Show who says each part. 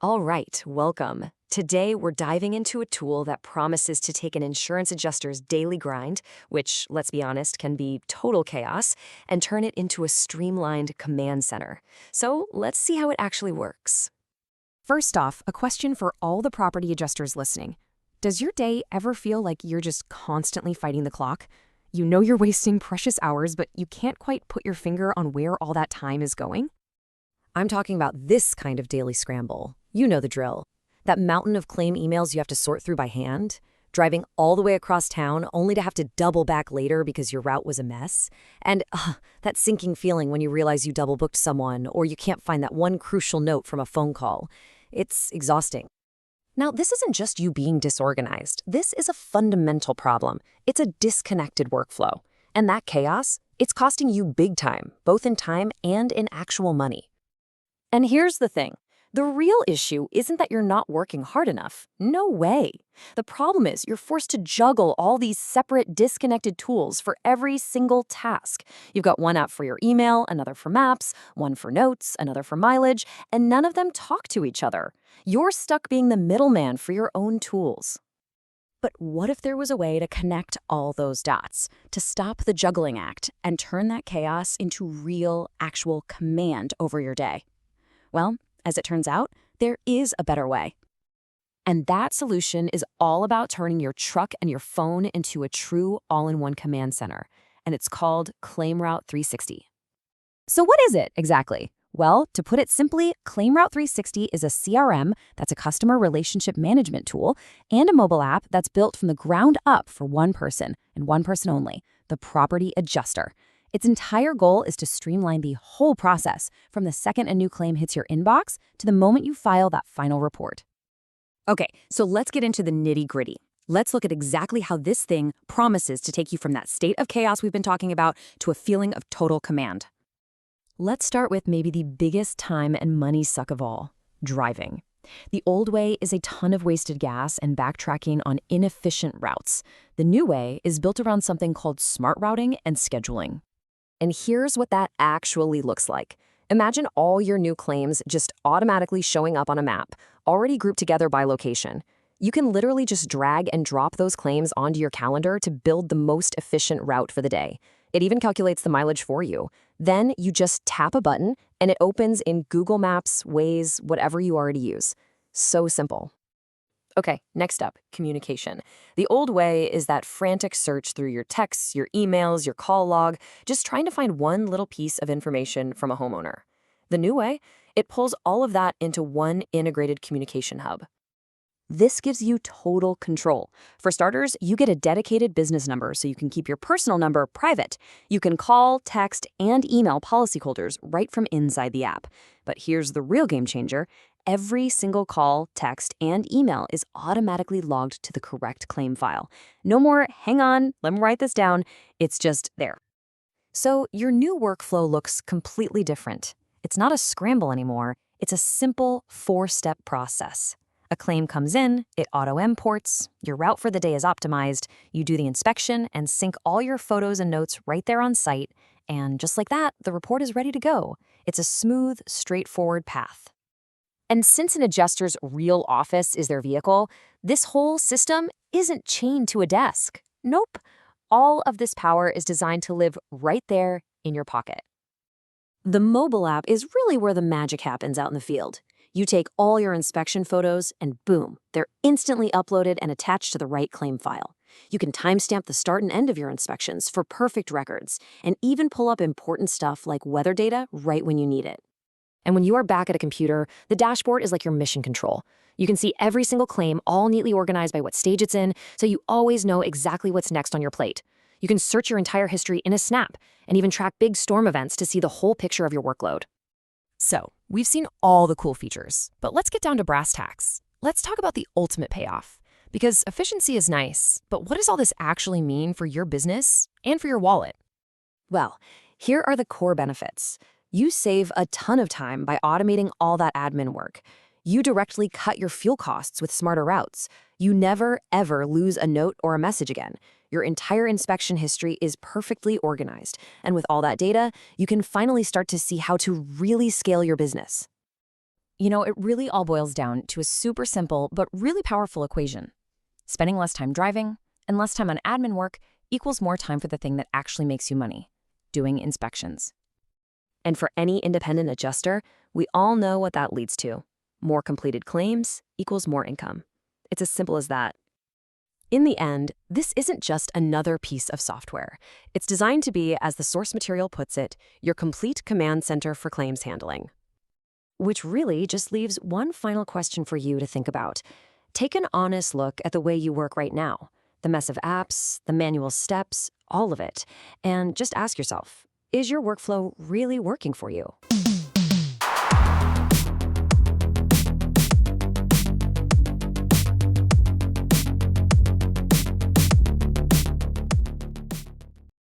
Speaker 1: All right, welcome. Today, we're diving into a tool that promises to take an insurance adjuster's daily grind, which, let's be honest, can be total chaos, and turn it into a streamlined command center. So let's see how it actually works.
Speaker 2: First off, a question for all the property adjusters listening. Does your day ever feel like you're just constantly fighting the clock? You know you're wasting precious hours, but you can't quite put your finger on where all that time is going?
Speaker 1: I'm talking about this kind of daily scramble. You know the drill. That mountain of claim emails you have to sort through by hand, driving all the way across town only to have to double back later because your route was a mess, and that sinking feeling when you realize you double booked someone or you can't find that one crucial note from a phone call. It's exhausting. Now, this isn't just you being disorganized. This is a fundamental problem. It's a disconnected workflow. And that chaos, it's costing you big time, both in time and in actual money. And here's the thing. The real issue isn't that you're not working hard enough. No way. The problem is you're forced to juggle all these separate, disconnected tools for every single task. You've got one app for your email, another for maps, one for notes, another for mileage, and none of them talk to each other. You're stuck being the middleman for your own tools.
Speaker 2: But what if there was a way to connect all those dots, to stop the juggling act and turn that chaos into real, actual command over your day? Well, as it turns out, there is a better way. And that solution is all about turning your truck and your phone into a true all-in-one command center. And it's called ClaimRoute 360. So what is it exactly? Well, to put it simply, ClaimRoute 360 is a CRM that's a customer relationship management tool and a mobile app that's built from the ground up for one person and one person only, the property adjuster. Its entire goal is to streamline the whole process from the second a new claim hits your inbox to the moment you file that final report. Okay, so let's get into the nitty-gritty. Let's look at exactly how this thing promises to take you from that state of chaos we've been talking about to a feeling of total command. Let's start with maybe the biggest time and money suck of all, driving. The old way is a ton of wasted gas and backtracking on inefficient routes. The new way is built around something called smart routing and scheduling. And here's what that actually looks like. Imagine all your new claims just automatically showing up on a map, already grouped together by location. You can literally just drag and drop those claims onto your calendar to build the most efficient route for the day. It even calculates the mileage for you. Then you just tap a button and it opens in Google Maps, Waze, whatever you already use. So simple. Okay, next up, communication. The old way is that frantic search through your texts, your emails, your call log, just trying to find one little piece of information from a homeowner. The new way, it pulls all of that into one integrated communication hub. This gives you total control. For starters, you get a dedicated business number so you can keep your personal number private. You can call, text, and email policyholders right from inside the app. But here's the real game changer. Every single call, text, and email is automatically logged to the correct claim file. No more, hang on, let me write this down. It's just there. So your new workflow looks completely different. It's not a scramble anymore. It's a simple 4-step process. A claim comes in, it auto-imports, your route for the day is optimized, you do the inspection and sync all your photos and notes right there on site, and just like that, the report is ready to go. It's a smooth, straightforward path. And since an adjuster's real office is their vehicle, this whole system isn't chained to a desk. Nope. All of this power is designed to live right there in your pocket. The mobile app is really where the magic happens out in the field. You take all your inspection photos and boom, they're instantly uploaded and attached to the right claim file. You can timestamp the start and end of your inspections for perfect records and even pull up important stuff like weather data right when you need it. And when you are back at a computer, the dashboard is like your mission control. You can see every single claim all neatly organized by what stage it's in, so you always know exactly what's next on your plate. You can search your entire history in a snap and even track big storm events to see the whole picture of your workload. So, we've seen all the cool features, but let's get down to brass tacks. Let's talk about the ultimate payoff. Because efficiency is nice, but what does all this actually mean for your business and for your wallet? Well, here are the core benefits. You save a ton of time by automating all that admin work. You directly cut your fuel costs with smarter routes. You never, ever lose a note or a message again. Your entire inspection history is perfectly organized. And with all that data, you can finally start to see how to really scale your business. It really all boils down to a super simple but really powerful equation. Spending less time driving and less time on admin work equals more time for the thing that actually makes you money, doing inspections.
Speaker 1: And for any independent adjuster, we all know what that leads to. More completed claims equals more income. It's as simple as that. In the end, this isn't just another piece of software. It's designed to be, as the source material puts it, your complete command center for claims handling. Which really just leaves one final question for you to think about. Take an honest look at the way you work right now, the mess of apps, the manual steps, all of it, and just ask yourself, is your workflow really working for you?